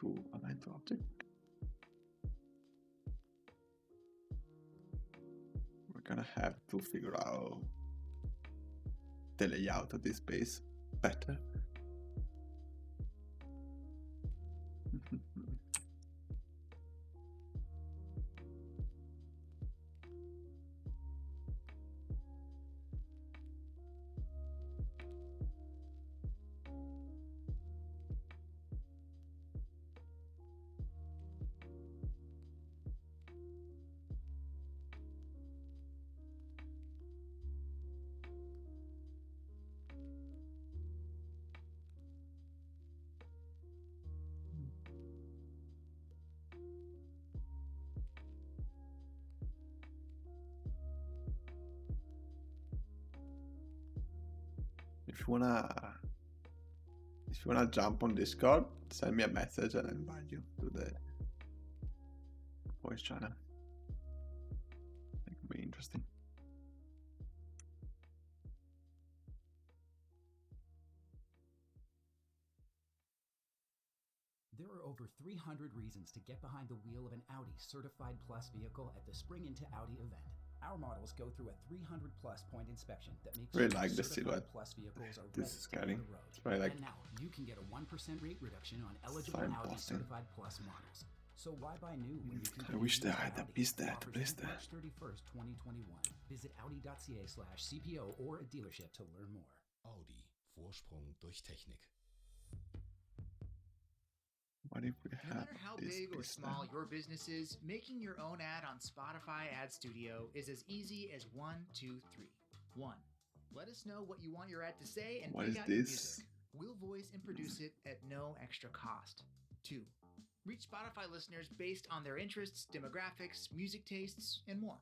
to align to object. We're gonna have to figure out the layout of this space better. If you wanna jump on Discord, send me a message and I'll invite you to the voice channel. It could be interesting. There are over 300 reasons to get behind the wheel of an Audi Certified Plus vehicle at the Spring Into Audi event. Our models go through a 300 plus point inspection that makes really sure like the Certified silhouette. Plus vehicles are This ready is to hit getting the road. it's very like And now you can get a 1% rate reduction on eligible Fine Audi posting. Certified Plus models. So why buy new when you can I wish they use had a Audi? vista to Offers place through there. March 31st, 2021. Visit audi.ca/CPO or a dealership to learn more. Audi. Vorsprung durch Technik. What if we No have matter how this big or vista? small your business is, making your own ad on Spotify Ad Studio is as easy as 1, 2, 3. 1. Let us know what you want your ad to say and What pick is out your this? music. We'll voice and produce it at no extra cost. 2. Reach Spotify listeners based on their interests, demographics, music tastes, and more.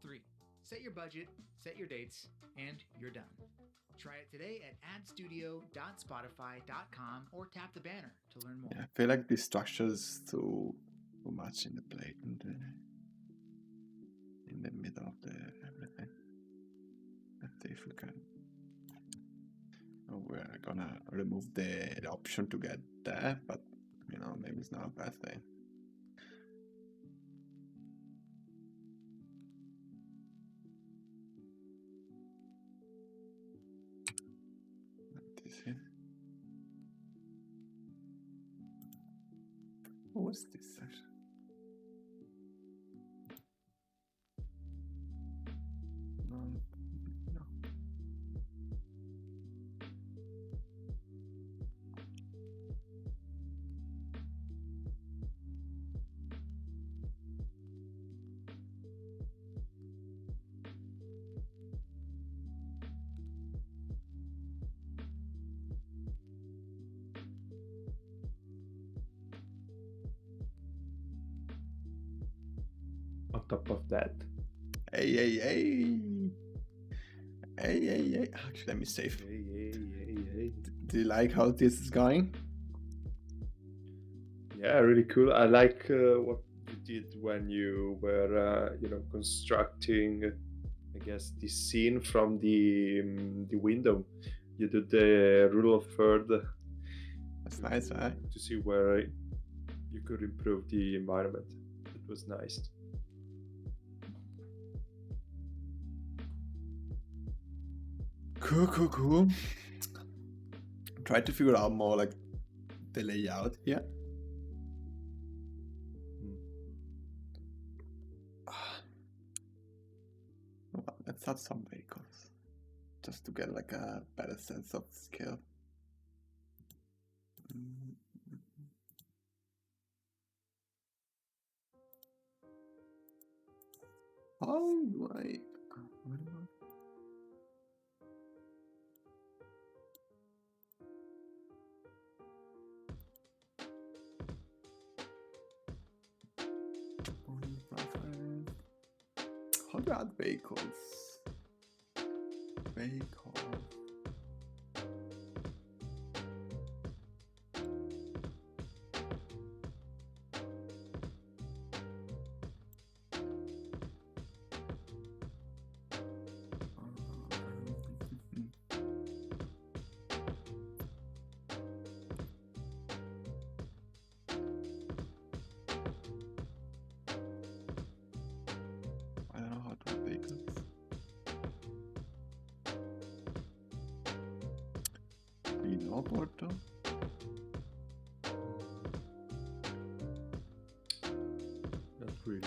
3. Set your budget, set your dates, and you're done. Try it today at adstudio.spotify.com or tap the banner to learn more. Yeah, I feel like the structure's too much in the plate in the middle of the everything. Let's see if we can. Oh, we're gonna remove the option to get there, but you know, maybe it's not a bad thing. This here. What's this section? No. On top of that, Hey. Actually, let me save. hey. Do you like how this is going? Yeah, really cool. I like what you did when you were, constructing, I guess, the scene from the window. You did the rule of third. That's nice, right? To see where you could improve the environment. It was nice. Cool. Try to figure out more like the layout here. Let's add some vehicles just to get like a better sense of scale. Oh, right. How do I add vehicles? No, Porto? Not really.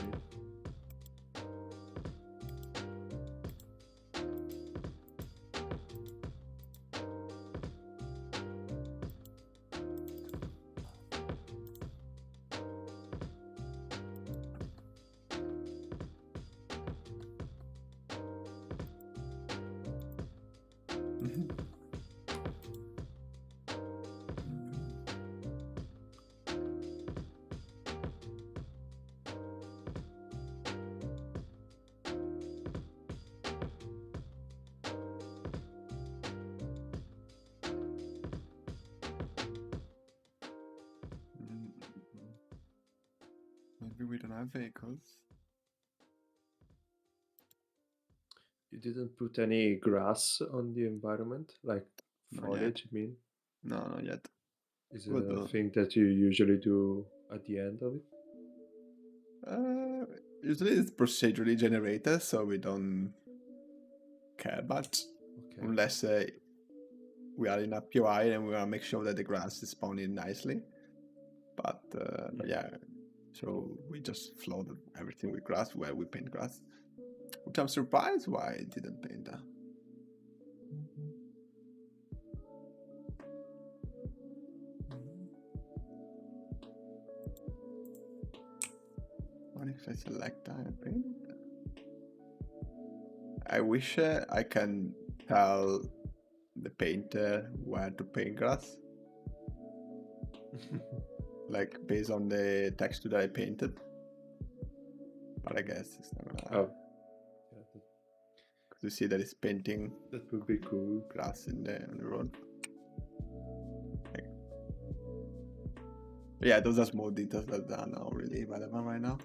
Maybe we don't have vehicles. You didn't put any grass on the environment, like Not foliage, I mean? No, not yet. Is it We'll a do. thing that you usually do at the end of it? Usually it's procedurally generated, so we don't care much. Okay. Unless we are in a POI and we want to make sure that the grass is spawning nicely. But yeah, so we just flood everything with grass where we paint grass. Which I'm surprised why I didn't paint that. What if I select that and paint? I wish I can tell the painter where to paint grass. Like based on the texture that I painted. But I guess it's not gonna. Oh. Yeah, Because you see that it's painting that would be cool. grass on the road. Like, yeah, those are small details that are not really relevant right now.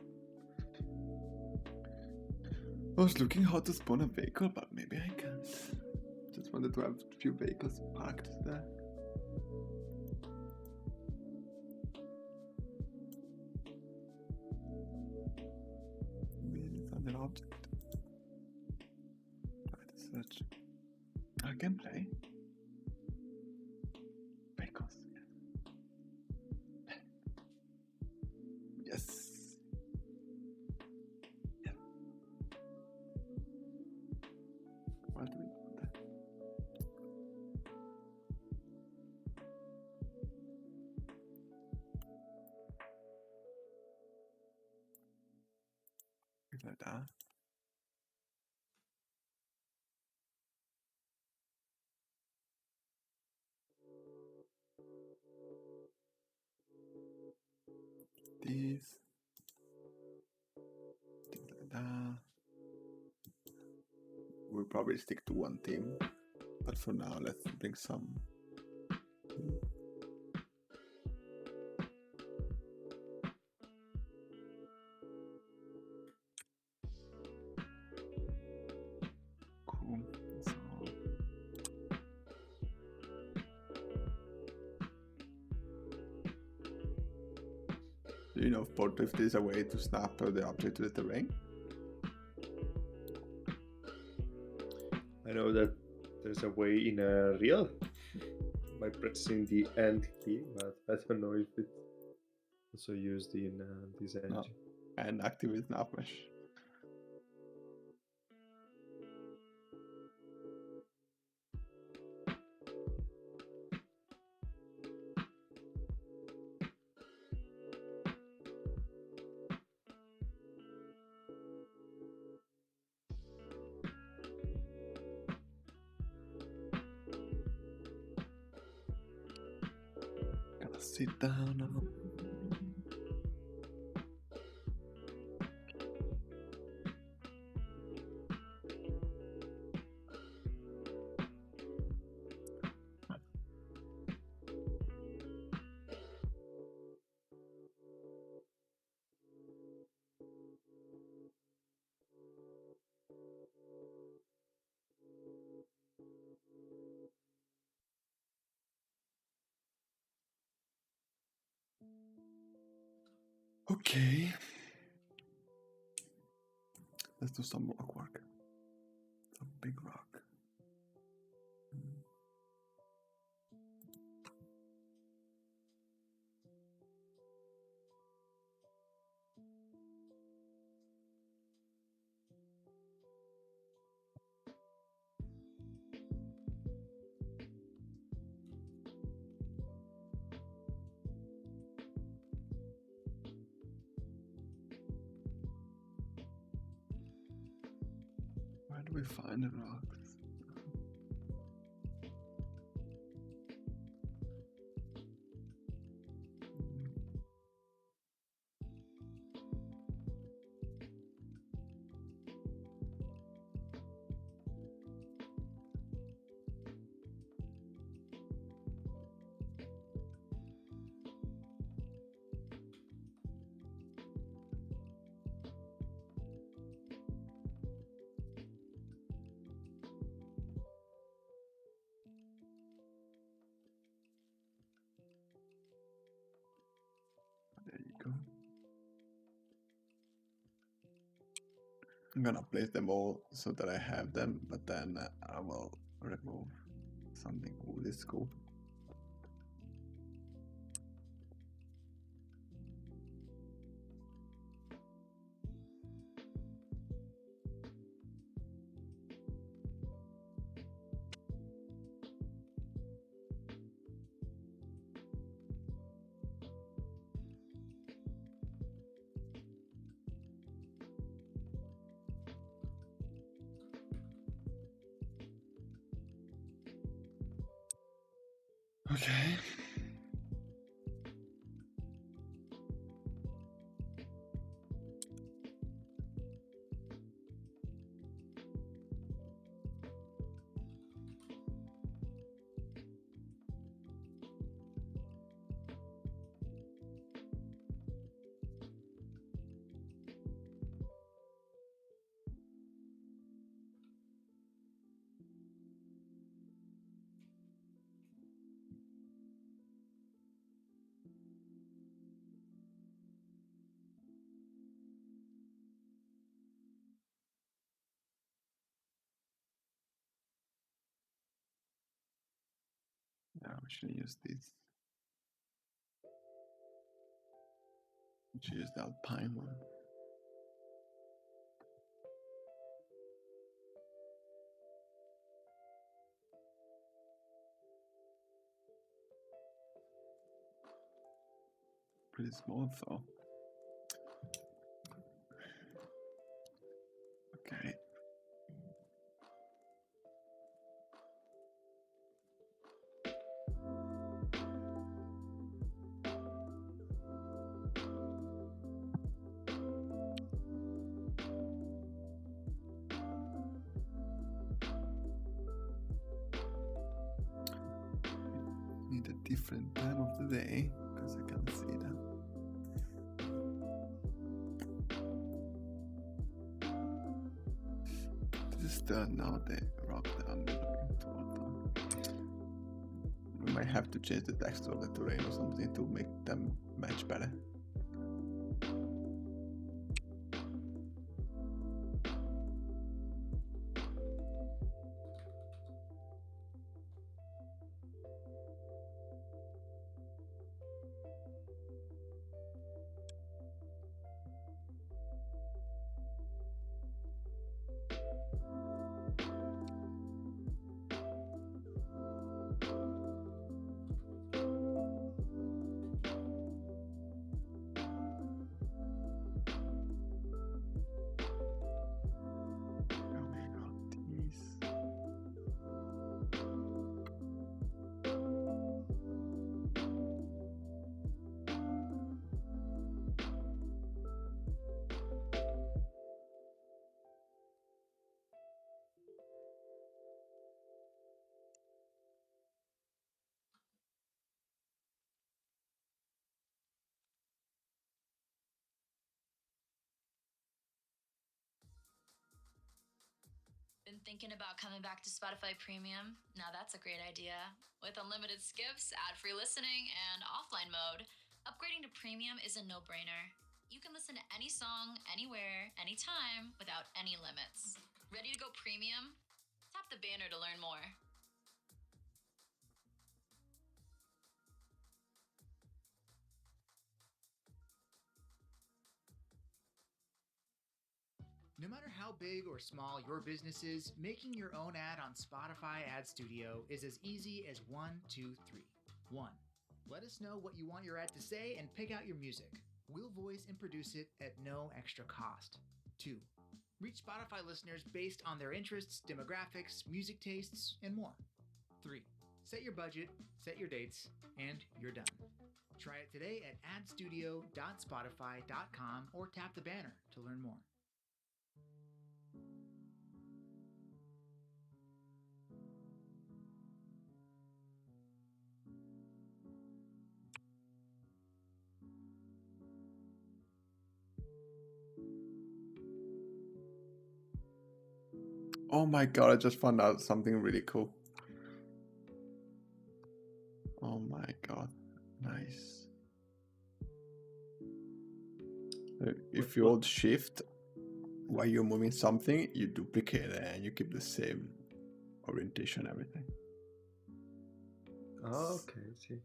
I was looking how to spawn a vehicle, but maybe I can't. Just wanted to have a few vehicles parked there. Maybe it's under object. Try to search. Gameplay. Vehicles. Yes. Yeah. Where do we put that? Like that. These. Things like that. We'll probably stick to one theme, but for now, let's bring some. Cool. So, do you know, Porto, if there's a way to snap the object to the terrain? I know that there's a way in a reel by pressing the end key, but I don't know if it's also used in this engine. No. And activate snap mesh. Gotta sit down now. Okay. Let's do some rock work. Some big rock. we find the rocks? There you go. I'm gonna place them all so that I have them, but then I will remove something. Oh, this is cool. Okay. Yeah, we should use this. We should use the alpine one. Pretty small though. Okay. Need a different time of the day because I can't see that. This is now the rock that I'm looking toward. We might have to change the texture of the terrain or something to make them match better. Been thinking about coming back to Spotify Premium? Now that's a great idea. With unlimited skips, ad-free listening, and offline mode, upgrading to Premium is a no-brainer. You can listen to any song, anywhere, anytime, without any limits. Ready to go Premium? Tap the banner to learn more. No matter how big or small your business is, making your own ad on Spotify Ad Studio is as easy as 1, 2, 3. 1. Let us know what you want your ad to say and pick out your music. We'll voice and produce it at no extra cost. 2. Reach Spotify listeners based on their interests, demographics, music tastes, and more. 3. Set your budget, set your dates, and you're done. Try it today at adstudio.spotify.com or tap the banner to learn more. Oh my god, I just found out something really cool. Oh my god, nice. If you hold shift while you're moving something, you duplicate it and you keep the same orientation, everything. Oh, okay, I see.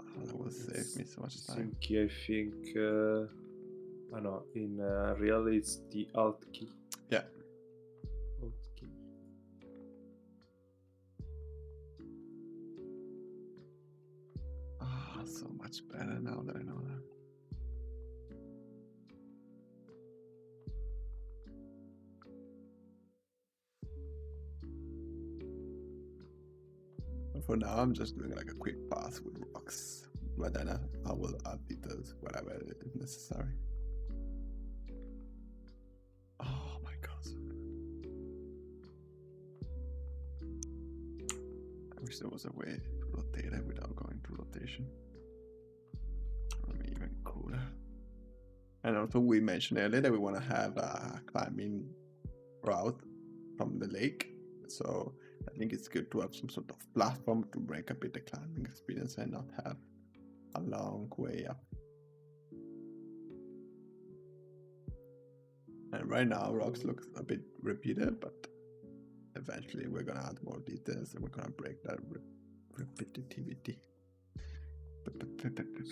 Oh, that will save me so much time. I think no, in real it's the Alt key. Yeah. Alt key. Ah, so much better now that I know that. For now, I'm just doing like a quick pass with rocks, but then I will add details whatever is necessary. Oh my god, so good. I wish there was a way to rotate it without going to rotation. That would be even cooler. And also, we mentioned earlier that we want to have a climbing route from the lake, so I think it's good to have some sort of platform to break a bit the climbing experience and not have a long way up. And right now, rocks look a bit repeated, but eventually we're gonna add more details and we're gonna break that repetitivity.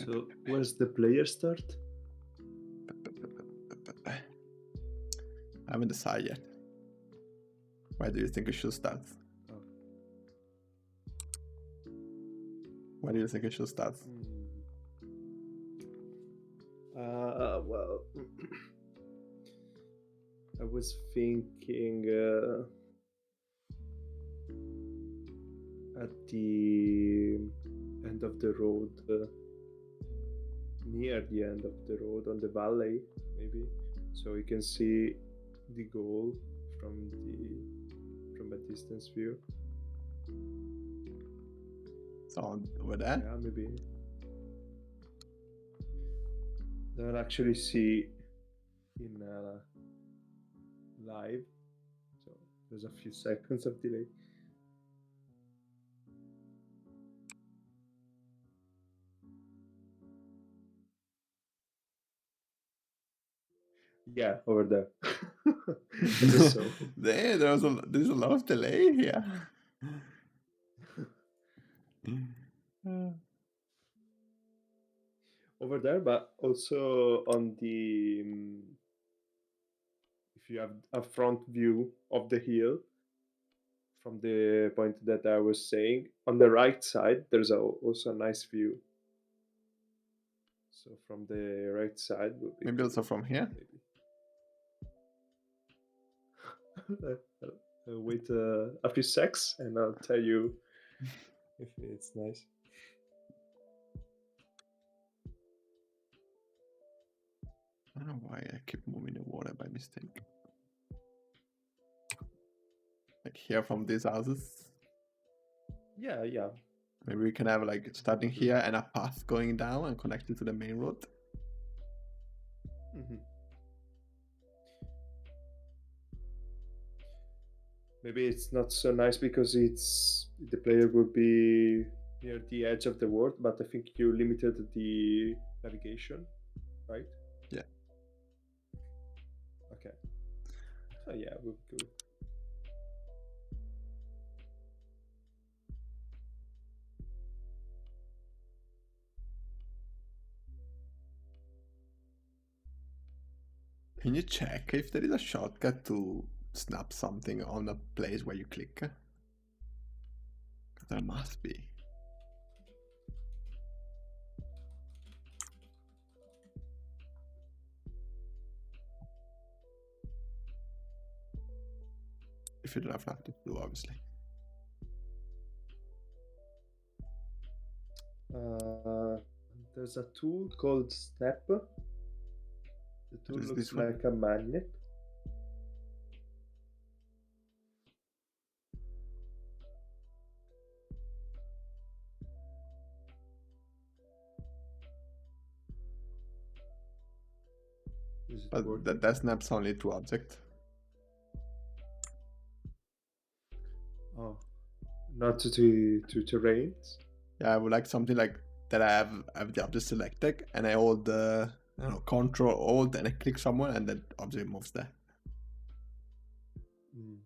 So, where's the player start? I haven't decided yet. Where do you think it should start? Oh. Where do you think it should start? Well, I was thinking at the end of the road, near the end of the road on the valley, maybe, so you can see the goal from a distance view. So over there? Yeah, maybe. Don't actually see in live, so there's a few seconds of delay. Yeah, over there. Just so. There's a lot of delay here. Over there, but also on the if you have a front view of the hill from the point that I was saying, on the right side there's also a nice view. So from the right side will be maybe also from here. Maybe. Wait a few secs and I'll tell you if it's nice. I don't know why I keep moving the water by mistake. Like here from these houses. Yeah. Maybe we can have like starting here and a path going down and connected to the main road. Mm-hmm. Maybe it's not so nice because the player will be near the edge of the world, but I think you limited the navigation, right? Yeah. Okay. So yeah, we'll be good. Can you check if there is a shortcut to snap something on a place where you click? There must be. if you don't have nothing to do, obviously. There's a tool called Step. The tool is looks this one? like a magnet. Is it But working? that snaps only to object. Oh, not to terrains. Yeah, I would like something like that. I have the object selected, and I hold the Control Alt, and I click somewhere, and that object moves there. Mm.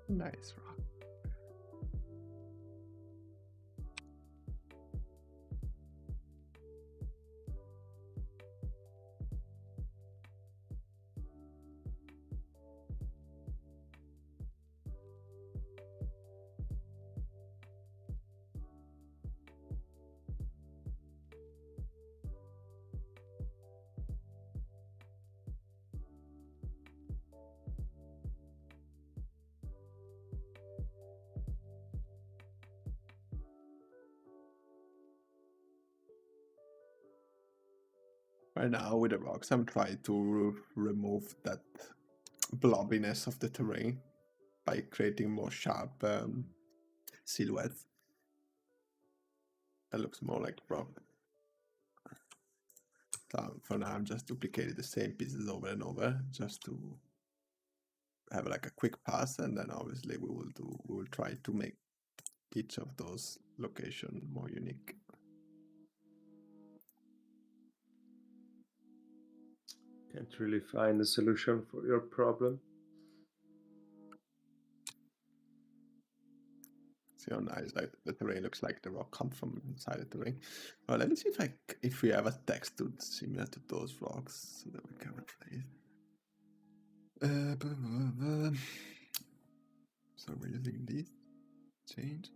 Nice rock. Right now with the rocks, I'm trying to remove that blobbiness of the terrain by creating more sharp silhouettes. That looks more like rock. So for now, I'm just duplicating the same pieces over and over just to have like a quick pass, and then obviously we will try to make each of those locations more unique. Can't really find a solution for your problem. See how nice like the terrain looks like the rock comes from inside the terrain. Well, let me see if we have a texture similar to those rocks so that we can replace. So we're using this change.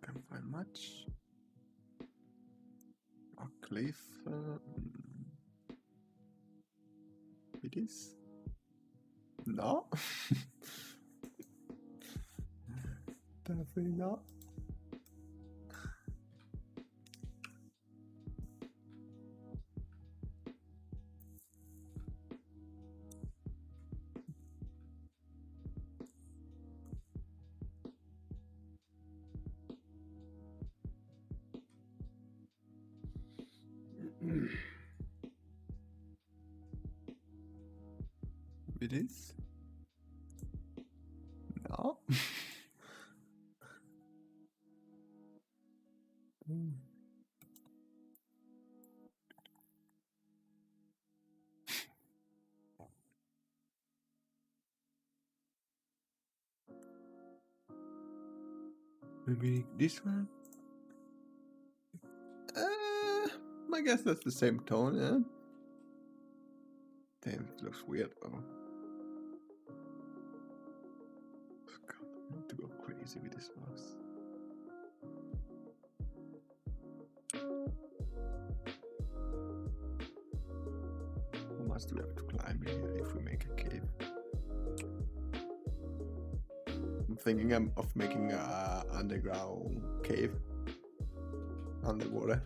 Can't find much. A cliff. It is. No. Definitely not. It is. No. Maybe this one? I guess that's the same tone, yeah? Damn, it looks weird though. God, I need to go crazy with this mouse. How much do we have to climb here if we make a cave? I'm thinking of making a underground cave underwater.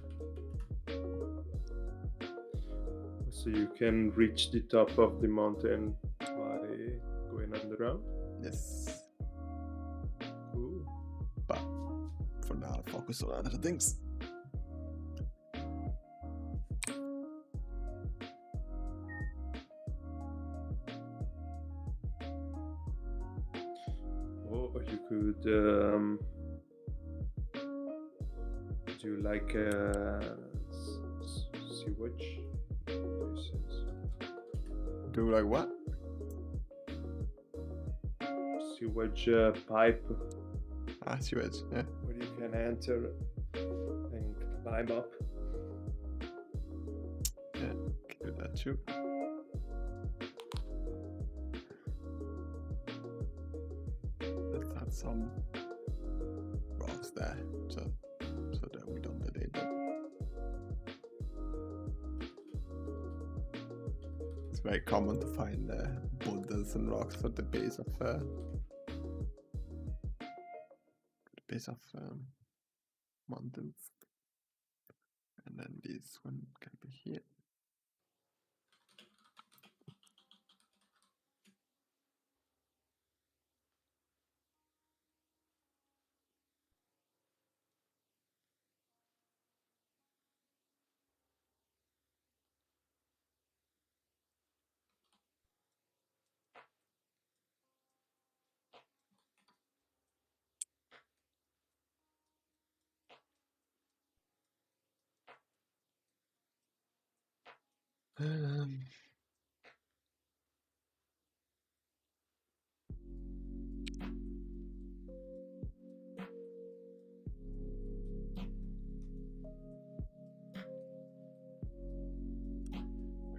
So you can reach the top of the mountain by going underground? Yes. Cool. But for now, I'll focus on other things. Or you could do like sewage. Do like what? Sewage pipe Sewage, yeah. where you can enter and climb up. Yeah, can do that too. Let's add some rocks there, so that we don't delay them. It's very common to find boulders and rocks at the base of mountains, and then this one can be here.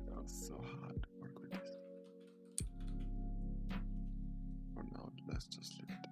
That was so hard to work with this. For now, let's just leave it.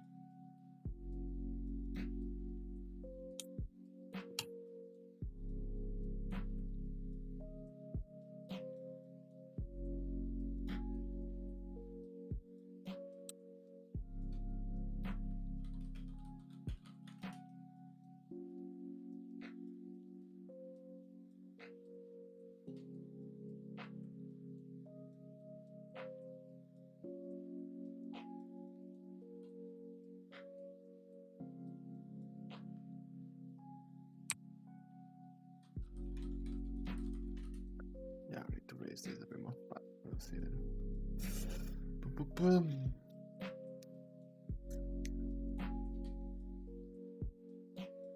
Yeah, I need to raise this a bit more, but we'll see then. Boom, boom, boom.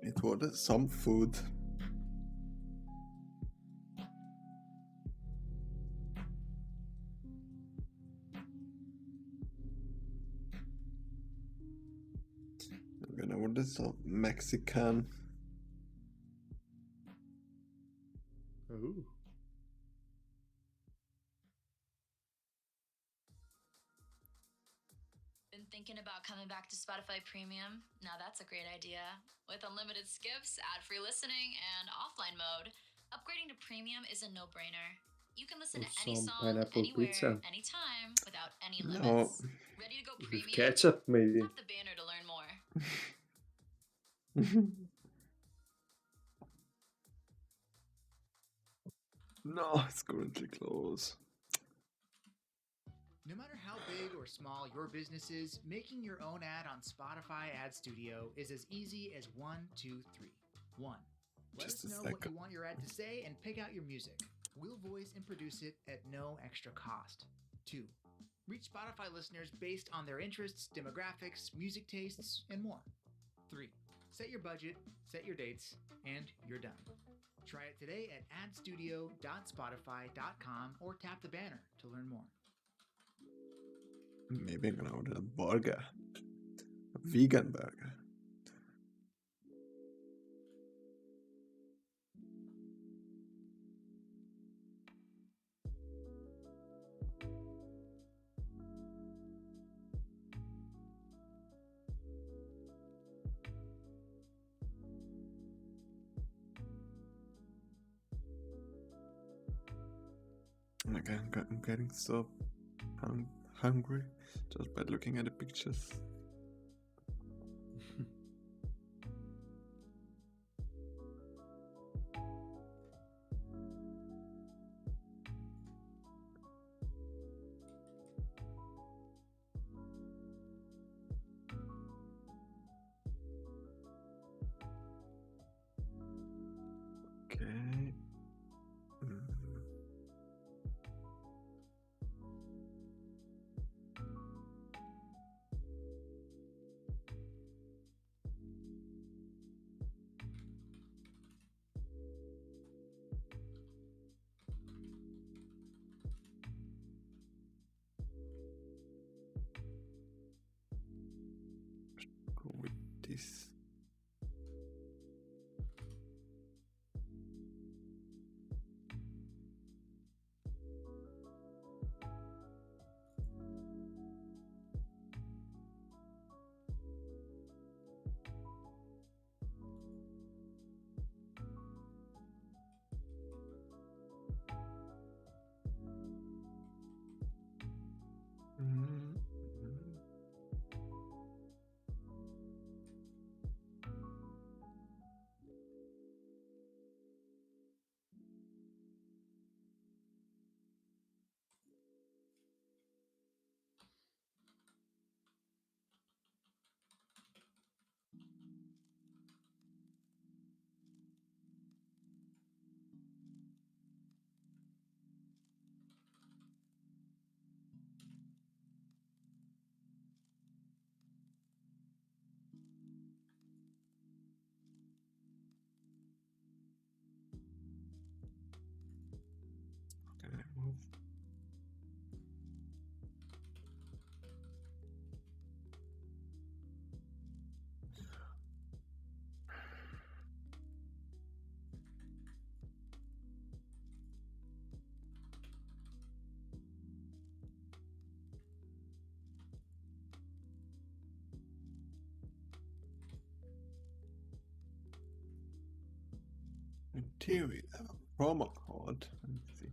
It ordered some food. I'm gonna order some Mexican. Ooh. Been thinking about coming back to Spotify Premium? Now that's a great idea. With unlimited skips, ad-free listening, and offline mode, upgrading to Premium is a no-brainer. You can listen to any Some song, pineapple anywhere, pizza. anytime, without any No. limits. Ready to go With Premium? ketchup, maybe. Tap the banner to learn more. No, it's currently closed. No matter how big or small your business is, making your own ad on Spotify Ad Studio is as easy as 1, 2, 3. 1. Let Just us a know what second. you want your ad to say and pick out your music. We'll voice and produce it at no extra cost. 2. Reach Spotify listeners based on their interests, demographics, music tastes, and more. 3. Set your budget, set your dates, and you're done. Try it today at adstudio.spotify.com or tap the banner to learn more. Maybe I'm gonna order a burger. A vegan burger. Okay, I'm getting so hungry just by looking at the pictures. Okay. Go with this. Can I move? In theory, I have a promo code. Let's see.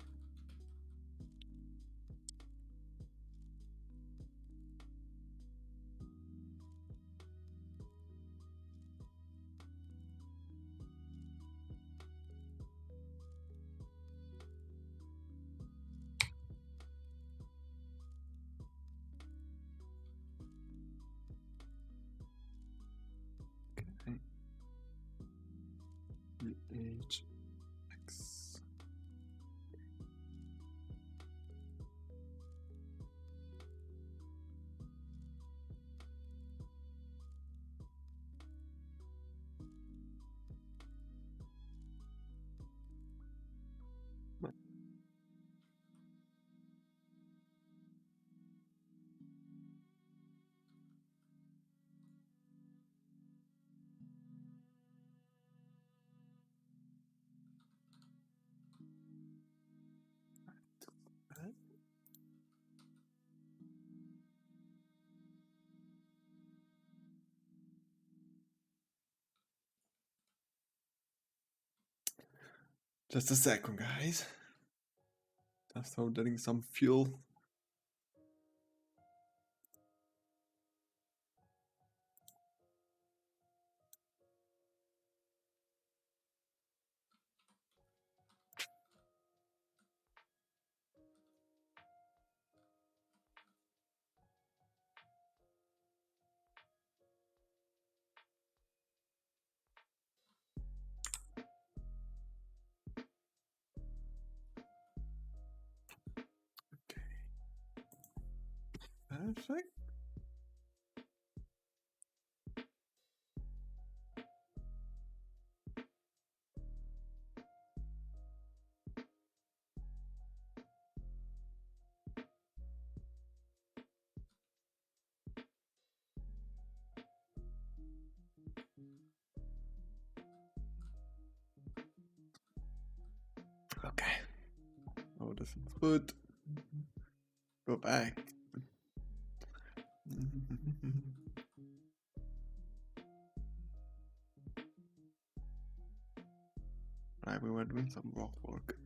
Okay. VHX. Just a second, guys. Just ordering some fuel. Perfect. Okay. Oh, das ist gut. Go back. Right, we were doing some rock work.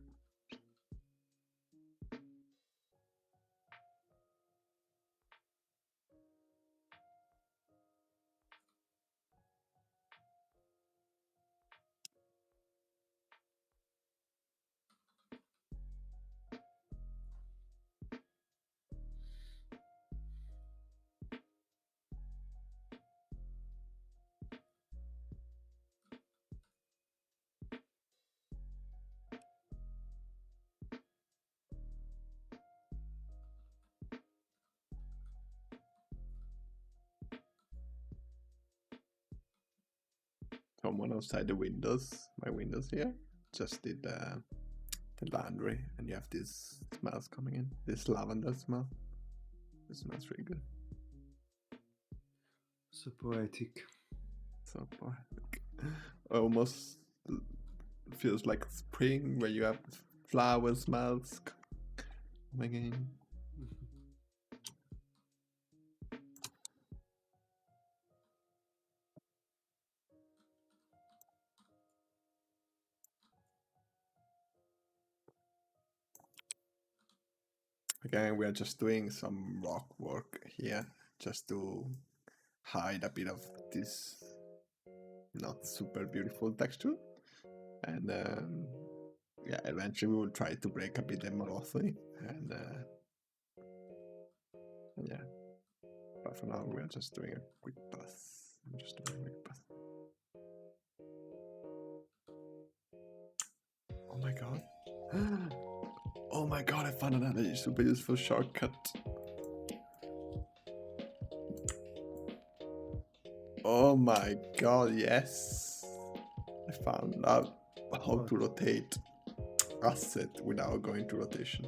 someone outside the windows, my windows here, just did the laundry, and you have these smells coming in. This lavender smell. It smells really good. So poetic. So poetic. Almost feels like spring, where you have flower smells coming in. Again, we are just doing some rock work here, just to hide a bit of this not super beautiful texture. And yeah, eventually we will try to break a bit the monotony. And yeah, but for now we are just doing a quick pass. I'm just doing a quick pass. Oh my god. Oh my god, I found another super useful shortcut. Oh my god, yes. I found out how to rotate asset without going to rotation.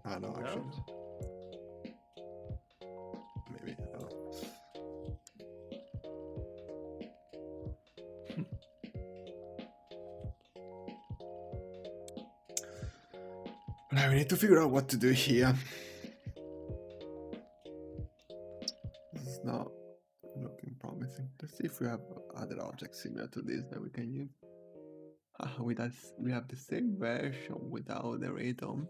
Ah no, actually no. Maybe, I don't know. But now we need to figure out what to do here. This is not looking promising. Let's see if we have other objects similar to this that we can use. With us, we have the same version without the radome.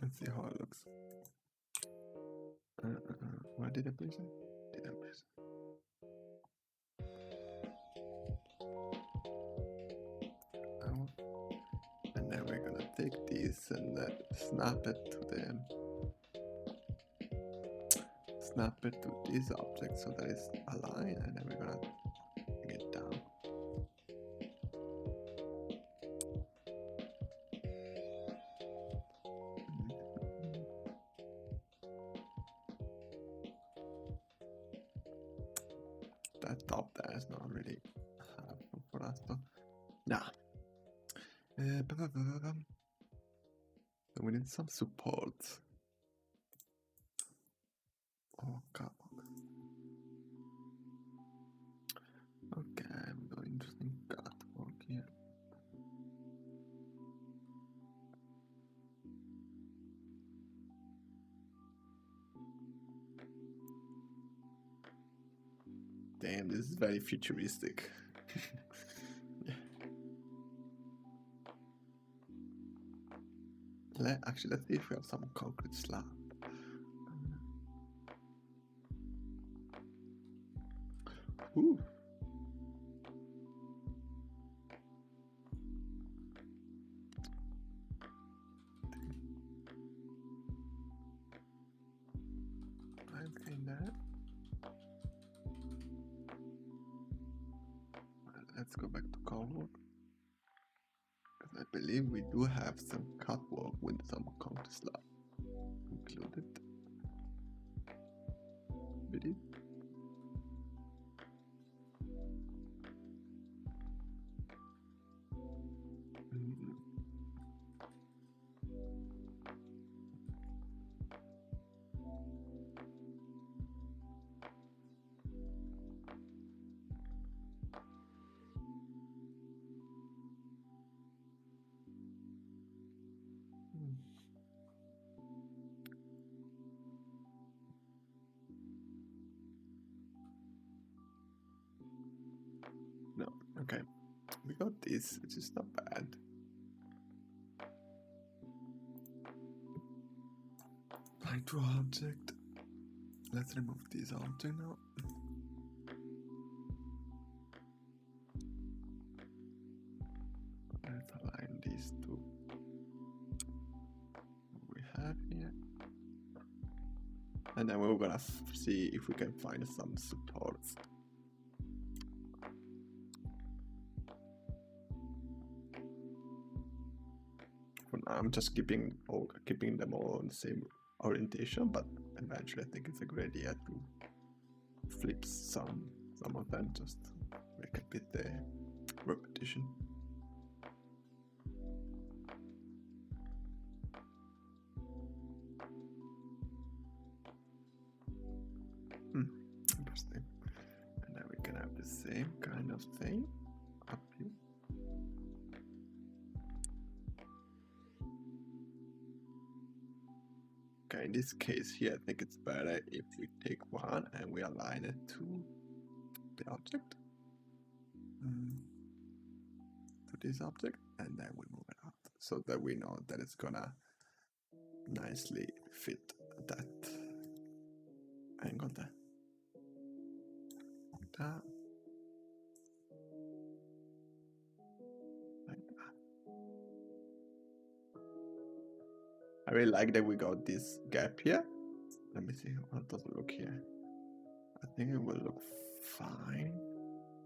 Let's see how it looks. Where did I place it? Did I place it? And then we're gonna take this and snap it to this object so that it's aligned, and then we're gonna bring it down. That top there is not really helpful for us though. Nah. So we need some support. Oh, come on. Okay, I'm doing interesting cut work here. Damn, this is very futuristic. Yeah. Actually, let's see if we have some concrete slab. Ooh. Okay, that. Let's go back to color. Because I believe we do have some cut work with some concrete slab included. Believe. No, okay. We got this, which is not bad. Apply to object. Let's remove this object now. Let's align these two. What we have here. And then we're gonna see if we can find some supports. For now, I'm just keeping them all on the same orientation, but eventually I think it's a good idea to flip some of them just to make a bit the repetition. Interesting. And then we can have the same kind of thing up here. Okay, in this case here, I think it's better if we take one and we align it to the object, to this object, and then we move it out so that we know that it's gonna nicely fit that angle there. Like that. Like that. I really like that we got this gap here. Let me see how does it look here. I think it will look fine,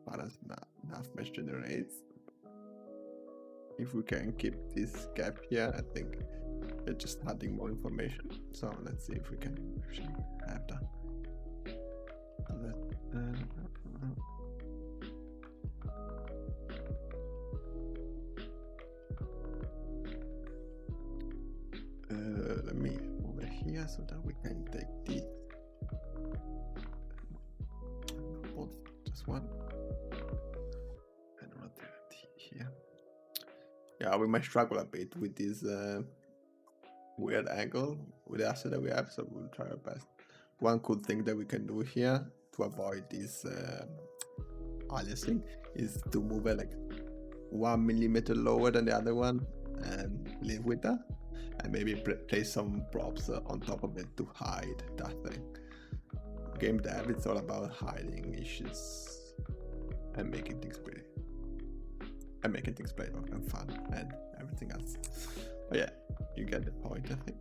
but as enough mesh generates. If we can keep this gap here, I think it's just adding more information. So let's see if we can actually have that. Let me move it here so that we can take these. Both, just one. And rotate it here. Yeah, we might struggle a bit with this weird angle with the asset that we have, so we'll try our best. One cool thing that we can do here to avoid this aliasing is to move it like 1 millimeter lower than the other one and live with that, and maybe place some props on top of it to hide that thing. Game dev, it's all about hiding issues and making things pretty. And making things playable and fun and everything else. But yeah, you get the point, I think.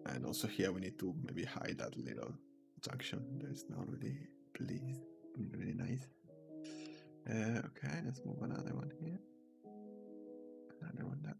And also here we need to maybe hide that little junction. There's not really really nice. Okay, let's move another one here. Another one there.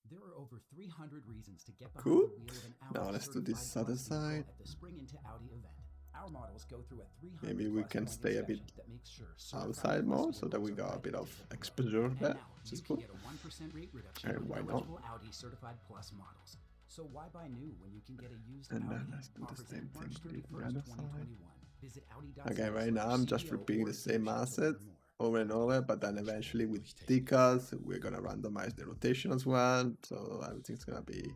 There are over 300 reasons to get behind Cool. the wheel of an Audi Now let's do this certified other plus vehicle side. at the Spring into Audi event. Our models go through a 300 Maybe we plus can point stay a bit inspection that makes sure certified outside plus more so that we vehicles are got a right bit for of safety. exposure And there, now which is you cool. can get a 1% rate reduction And on why not? eligible Audi certified plus models. So why buy new when you can get a used And Audi? then let's do the Offers same end March thing with the 31st, other side. 2021. Visit Audi.com. Okay, right now I'm just repeating the same assets over and over, but then eventually with decals, we're gonna randomize the rotation as well, so everything's gonna be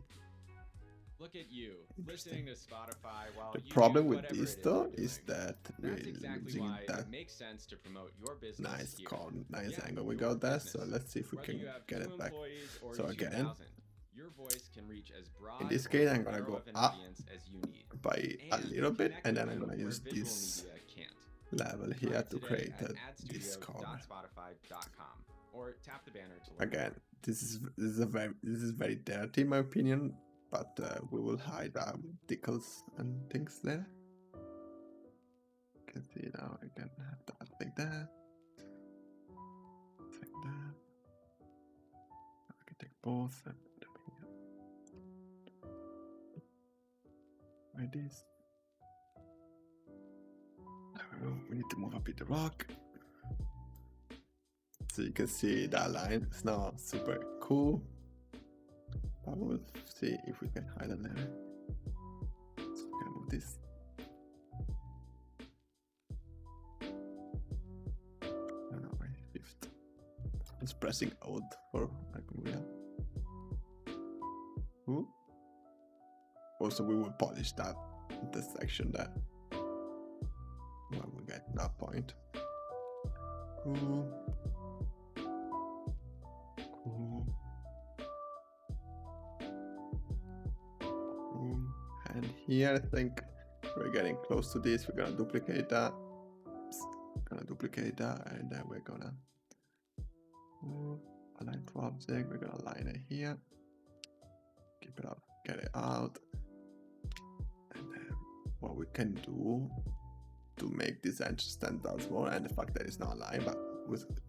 Look at you, interesting. listening to Spotify while The you problem do with whatever this it is though you're is doing. that we're That's exactly losing why that it makes sense to promote your business nice here. nice Yeah, angle we your got there, so business. let's see if we Whether can you have get 2 it back. employees or So again, 2,000, your voice can reach as broad in this or case I'm gonna narrow go of an up audience as you need. by a And little bit, connect and with then I'm you gonna where use visual this media can't. level Try here it to today create at this cover. adstudio.spotify.com or tap the banner to learn Again, more. this is very dirty in my opinion, but we will hide our decals and things there. You can see now I can have that like that. Like that. I can take both and put them here. Like this. We need to move a bit the rock. So you can see that line is now super cool. But we'll see if we can hide it there. So we can move this. I don't know why shift. Just pressing Alt for like wheel. Ooh. Also we will polish that the section there when we get to that point. Cool. Cool. Cool. And here I think we're getting close to this. We're gonna duplicate that. Oops. Gonna duplicate that, and then we're gonna align to object. We're gonna align it here. Keep it up. Get it out. And then what we can do to make this edge stand out more, and the fact that it's not aligned, but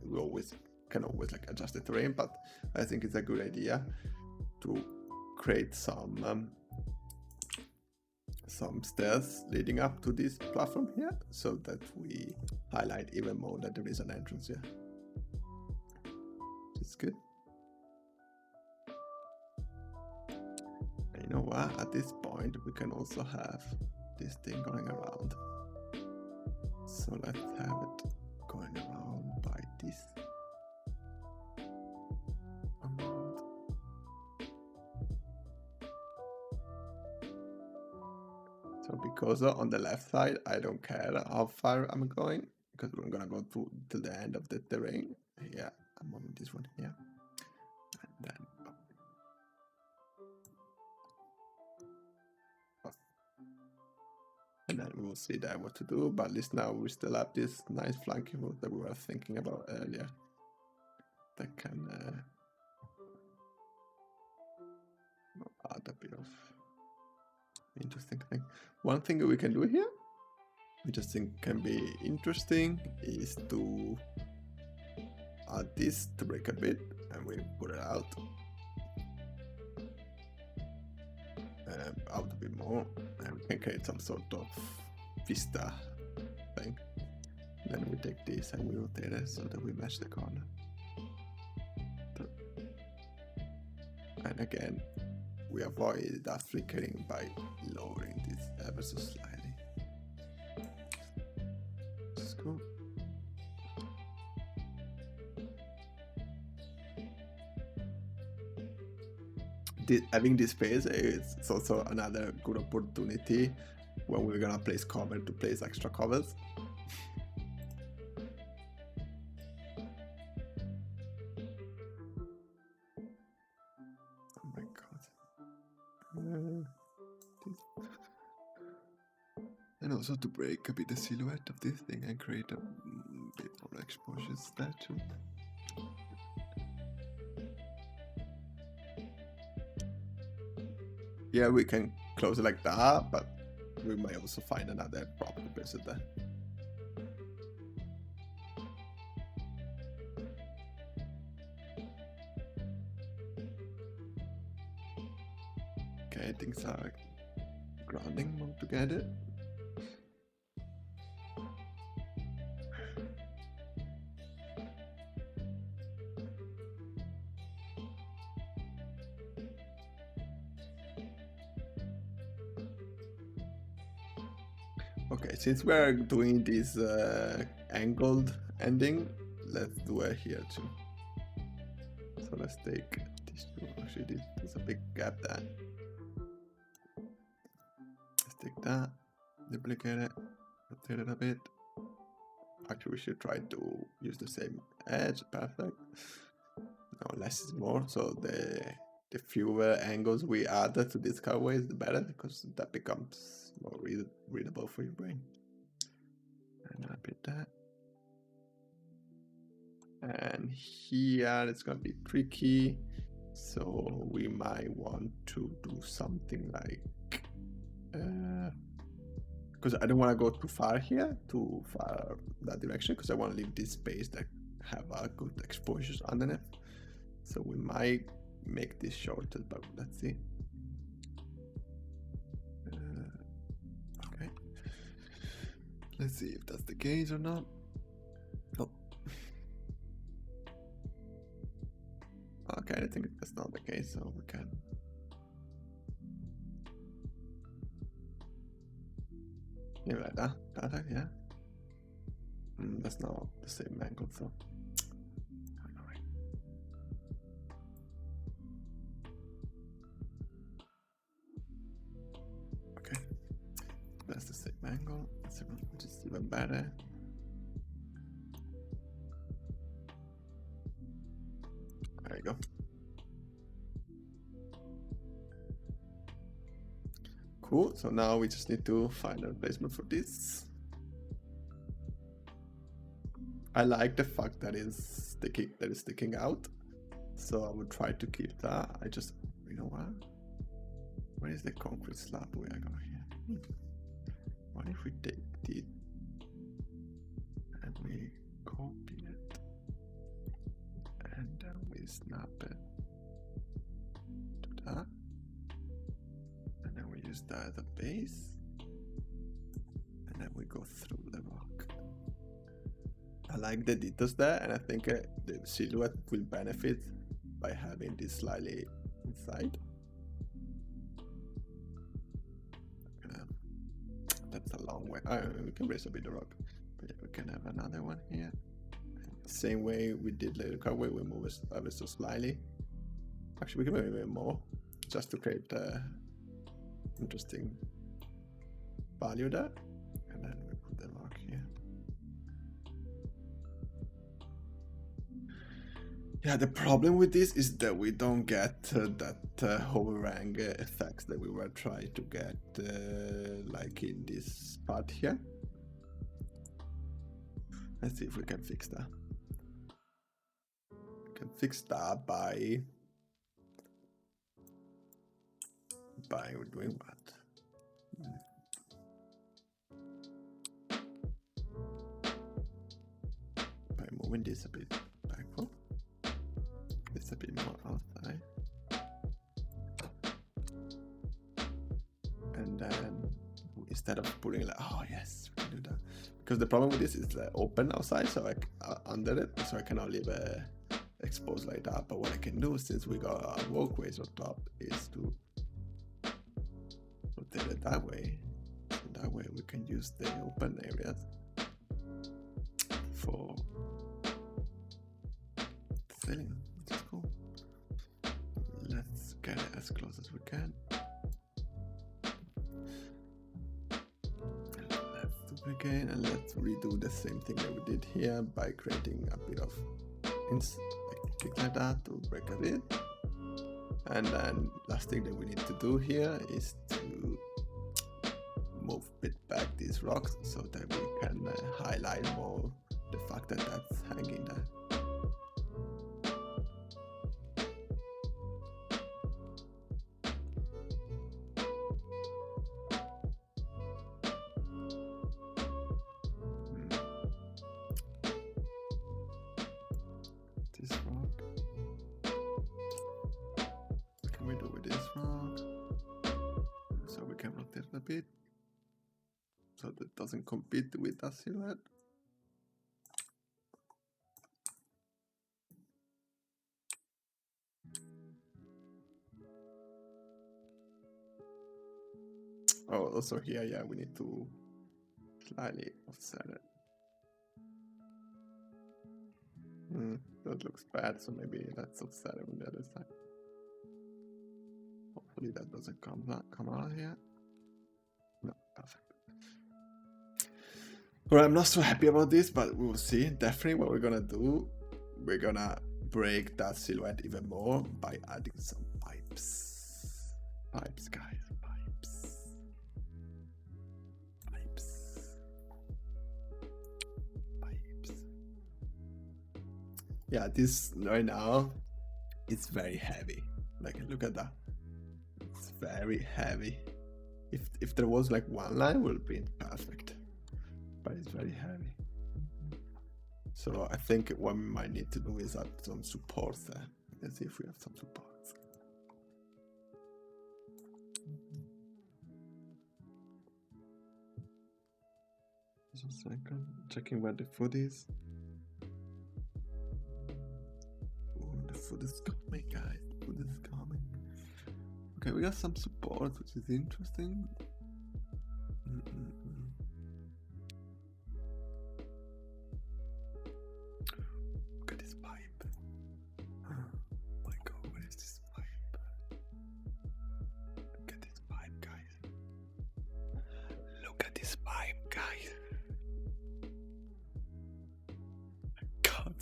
we always can always like adjust the terrain, but I think it's a good idea to create some stairs leading up to this platform here, so that we highlight even more that there is an entrance here. It's good. And you know what? At this point, we can also have this thing going around. So let's have it going around by this. So because on the left side, I don't care how far I'm going, because we're gonna go to the end of the terrain. Yeah, I'm moving this one here, and then we will see there what to do. But at least now we still have this nice flanking route that we were thinking about earlier. That can add a bit of interesting thing. One thing we can do here, which I think can be interesting, is to add this to break a bit, and we put it out a bit more, and we can create some sort of vista thing. Then we take this and we rotate it so that we match the corner. And again, we avoid that flickering by lowering this ever so slightly. Just cool. Having this space is also another good opportunity when we're gonna place cover to place extra covers. Oh my god. And also to break a bit the silhouette of this thing and create a bit more exposures there too. Yeah, we can close it like that, but we might also find another property visit there. Okay, things are grounding more together. Okay, since we're doing this angled ending, let's do it here too. So let's take this two. Actually, there's a big gap there. Let's take that, duplicate it, rotate it a bit. Actually, we should try to use the same edge. Perfect. No, less is more. So the fewer angles we add to this cutaways, the better, because that becomes more readable for your brain. And I repeat that. And here it's gonna be tricky, so we might want to do something like, because I don't want to go too far here, too far that direction, because I want to leave this space that have a good exposures underneath. So we might make this shorter, but let's see. Okay, let's see if that's the case or not. Oh. Okay, I think that's not the case, so we can. Yeah, like that. Perfect, yeah. That's not the same angle, so. Okay, that's the same angle. It's just even better. There you go. Cool, so now we just need to find a replacement for this. I like the fact that is sticking out, so I would try to keep that. I just, you know what? Where is the concrete slab we are going here? What if we take it and we copy it? that as a base, and then we go through the rock. I like the details there, and I think the silhouette will benefit by having this slightly inside. That's a long way. We can raise a bit the rock, but yeah, we can have another one here. Same way we did later car way, we move it ever so slightly. Actually, we can move it more, just to create interesting value there. And then we put the rock here. Yeah, the problem with this is that we don't get that overhang effects that we were trying to get, like in this part here. Let's see if we can fix that. We can fix that by doing what? By moving this a bit backward. This a bit more outside. And then instead of putting like, oh yes, we can do that. Because the problem with this is open outside, so I under it, so I cannot leave exposed like that. But what I can do, since we got our walkways on top, is to rotate it that way. So that way we can use the open areas for filling, which is cool. Let's get it as close as we can. Let's do it again, and let's redo the same thing that we did here by creating a bit of like that to break a bit. And then last thing that we need to do here is to move a bit back these rocks so that we can highlight more the fact that that's hanging there. This rock. What can we do with this rock? So we can rotate it a bit so that it doesn't compete with that silhouette. Oh, also here, yeah, we need to slightly offset it. That looks bad, so maybe let's offset it on the other side. Hopefully that doesn't come out here. No, perfect. Alright, I'm not so happy about this, but we will see. Definitely what we're gonna do, we're gonna break that silhouette even more by adding some pipes. Pipes, guys, pipes. Yeah, this right now, it's very heavy. Like, look at that. It's very heavy. If there was like one line, it would have been perfect. But it's very heavy. So I think what we might need to do is add some support there. Let's see if we have some support. Just a second, checking where the food is. The food is coming, guys. The food is coming. Okay, we got some support, which is interesting. Look at this pipe. Oh my god, what is this pipe? Look at this pipe, guys. Look at this pipe, guys. God.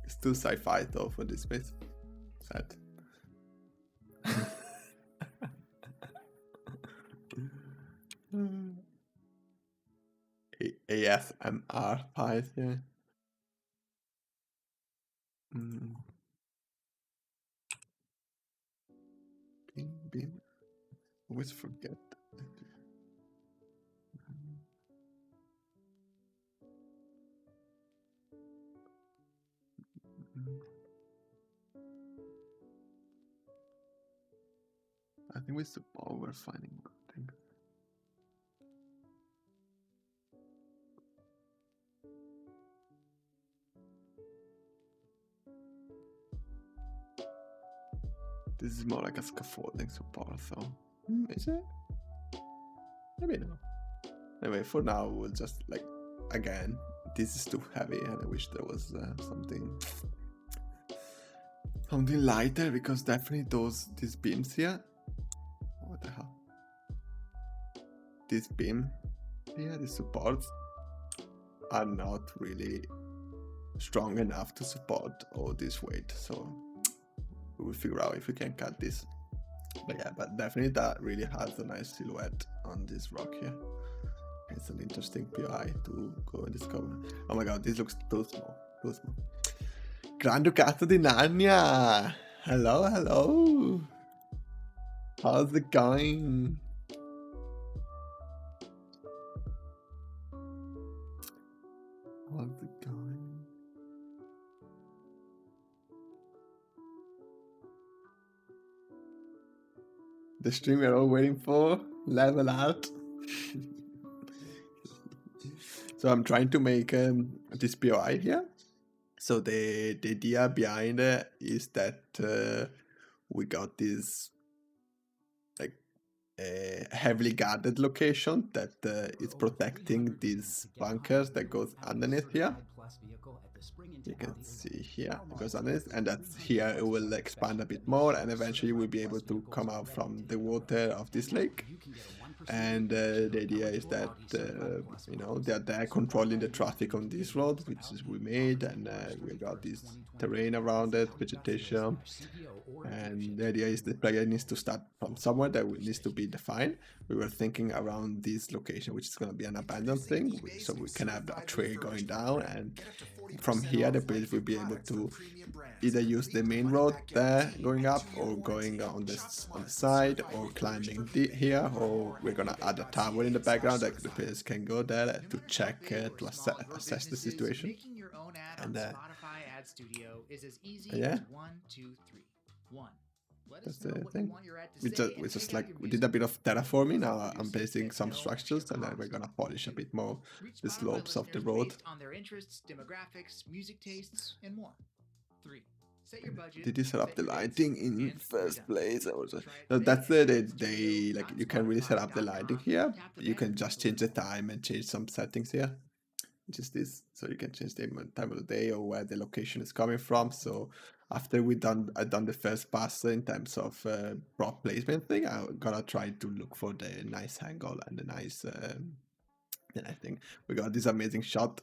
It's too sci-fi though for this bit. Sad. ASMR pies, yeah. Beam. Always forget. I think with support we're finding good thing. This is more like a scaffolding support, so is it? Maybe not. Anyway, for now we'll just like, again, this is too heavy and I wish there was something lighter, because definitely these beams here, what the hell? This beam here, the supports are not really strong enough to support all this weight, so we will figure out if we can cut this. But yeah, but definitely that really has a nice silhouette on this rock here. It's an interesting POI to go and discover. Oh my god, this looks too small, too small. Granducato di Narnia! Hello, hello! How's it going? How's it going? The stream we're all waiting for, Levelart. So I'm trying to make this POI here. So the idea behind it is that we got this like heavily guarded location that is protecting these bunkers that goes underneath here. You can see here it goes underneath, and that's here it will expand a bit more, and eventually we'll be able to come out from the water of this lake. And the idea is that you know, they're there controlling the traffic on this road, which is we made, and we got this terrain around it, vegetation, and the idea is the player needs to start from somewhere that needs to be defined. We were thinking around this location, which is going to be an abandoned thing, so we can have a trail going down, and from here the players will be able to either use the main road there going up, or going on the side, or climbing here, or we're gonna add a tower in the background that the players can go there to check to assess the situation. Making your own ad And on Spotify Ad Studio is as easy yeah, as 1, 2, 3. 1. Let that's us know the what you thing. want your ad to We say just and pick out like your we did music. a bit of terraforming. Now I'm Produce it placing at some no structures, extra and then we're cost. gonna polish a bit more Reach the Spotify slopes of the listeners road. based on their interests, demographics, music tastes, and more. 3. Set your budget. Did you set up the your dates, lighting in and first you're done. place? Or Try it no, today that's at they like you can really set up the lighting here. You can just change the time and change some settings here, which is this. So you can change the time of the day or where the location is coming from. So after I done the first pass in terms of prop placement thing, I'm gonna try to look for the nice angle and the nice. And I think we got this amazing shot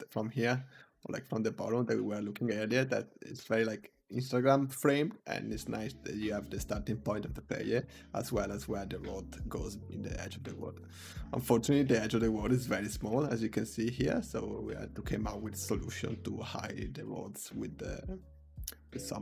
from here, or like from the bottom that we were looking earlier, that is very like Instagram framed, and it's nice that you have the starting point of the player as well as where the road goes in the edge of the world. Unfortunately, the edge of the world is very small, as you can see here, so we had to come out with a solution to hide the roads with some